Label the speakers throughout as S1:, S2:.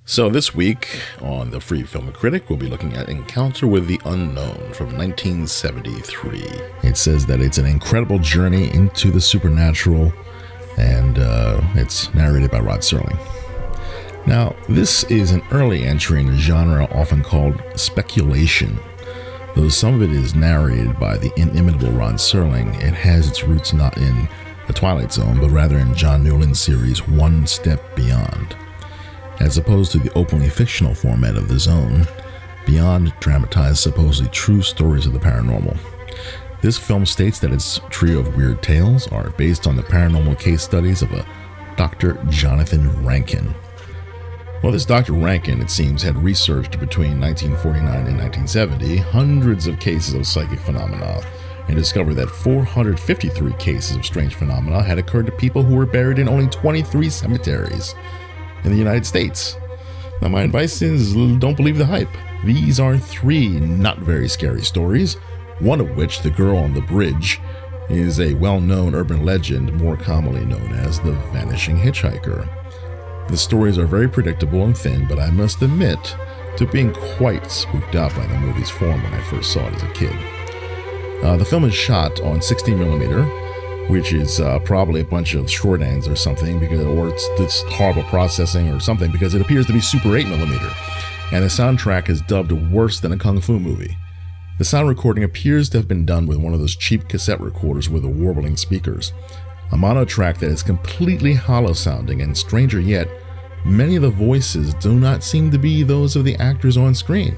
S1: So this week on the Free Film Critic, we'll be looking at Encounter with the Unknown from 1973. It says that it's an incredible journey into the supernatural, and it's narrated by Rod Serling. Now, this is an early entry in a genre often called speculation. Though some of it is narrated by the inimitable Rod Serling, it has its roots not in The Twilight Zone, but rather in John Newland's series One Step Beyond. As opposed to the openly fictional format of The Zone, Beyond dramatized supposedly true stories of the paranormal. This film states that its trio of weird tales are based on the paranormal case studies of a Dr. Jonathan Rankin. Well, this Dr. Rankin, it seems, had researched between 1949 and 1970 hundreds of cases of psychic phenomena and discovered that 453 cases of strange phenomena had occurred to people who were buried in only 23 cemeteries in the United States. Now, my advice is don't believe the hype. These are three not very scary stories, one of which, The Girl on the Bridge, is a well-known urban legend more commonly known as the Vanishing Hitchhiker. The stories are very predictable and thin, but I must admit to being quite spooked out by the movie's form when I first saw it as a kid. The film is shot on 16mm, which is probably a bunch of short ends or something, or it's this horrible processing or something, because it appears to be Super 8mm, and the soundtrack is dubbed worse than a kung fu movie. The sound recording appears to have been done with one of those cheap cassette recorders with the warbling speakers, a mono track that is completely hollow sounding, and stranger yet, many of the voices do not seem to be those of the actors on screen.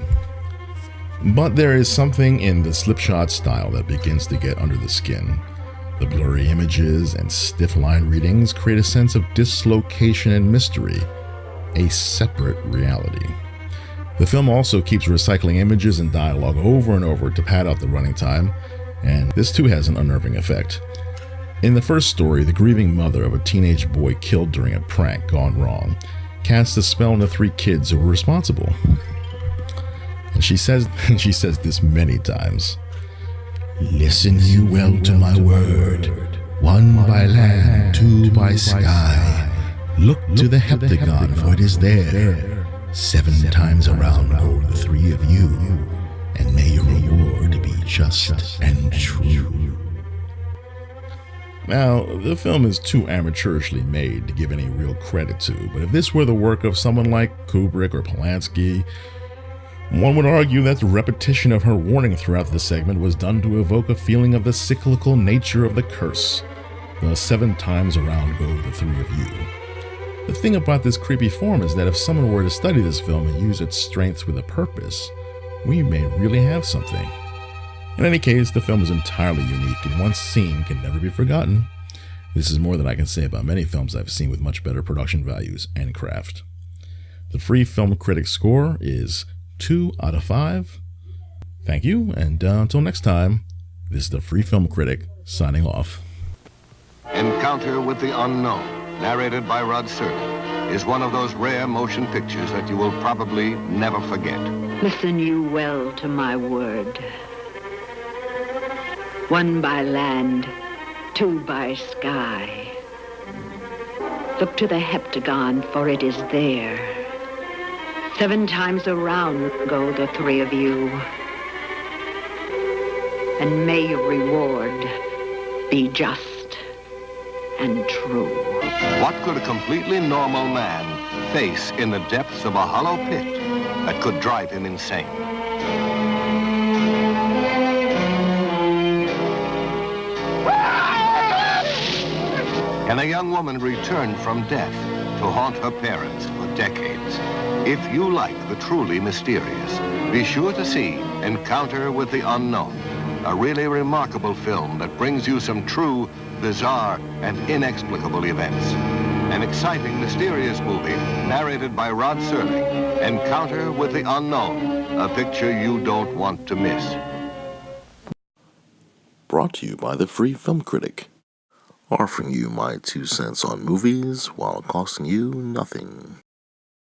S1: But there is something in the slipshod style that begins to get under the skin. The blurry images and stiff line readings create a sense of dislocation and mystery, a separate reality. The film also keeps recycling images and dialogue over and over to pad out the running time, and this too has an unnerving effect. In the first story, the grieving mother of a teenage boy killed during a prank gone wrong casts a spell on the three kids who were responsible. And she says this many times. Listen you well to my word, one by land, two by sky. Look to the heptagon, for it is there. 7 times around go the three of you, and may your reward be just and true. Now, the film is too amateurishly made to give any real credit to, but if this were the work of someone like Kubrick or Polanski, one would argue that the repetition of her warning throughout the segment was done to evoke a feeling of the cyclical nature of the curse. The 7 times around go the three of you. The thing about this creepy form is that if someone were to study this film and use its strengths with a purpose, we may really have something. In any case, the film is entirely unique, and once seen can never be forgotten. This is more than I can say about many films I've seen with much better production values and craft. The Free Film Critic score is 2 out of 5. Thank you, and until next time, this is the Free Film Critic signing off.
S2: Encounter with the Unknown, narrated by Rod Serling, is one of those rare motion pictures that you will probably never forget.
S3: Listen you well to my word. 1 by land, 2 by sky. Look to the heptagon, for it is there. 7 times around go the three of you, and may your reward be just and true.
S2: What could a completely normal man face in the depths of a hollow pit that could drive him insane? Can a young woman return from death to haunt her parents for decades? If you like the truly mysterious, be sure to see Encounter with the Unknown, a really remarkable film that brings you some true, bizarre, and inexplicable events. An exciting, mysterious movie narrated by Rod Serling, Encounter with the Unknown, a picture you don't want to miss.
S1: Brought to you by the Free Film Critic, offering you my 2 cents on movies while costing you nothing.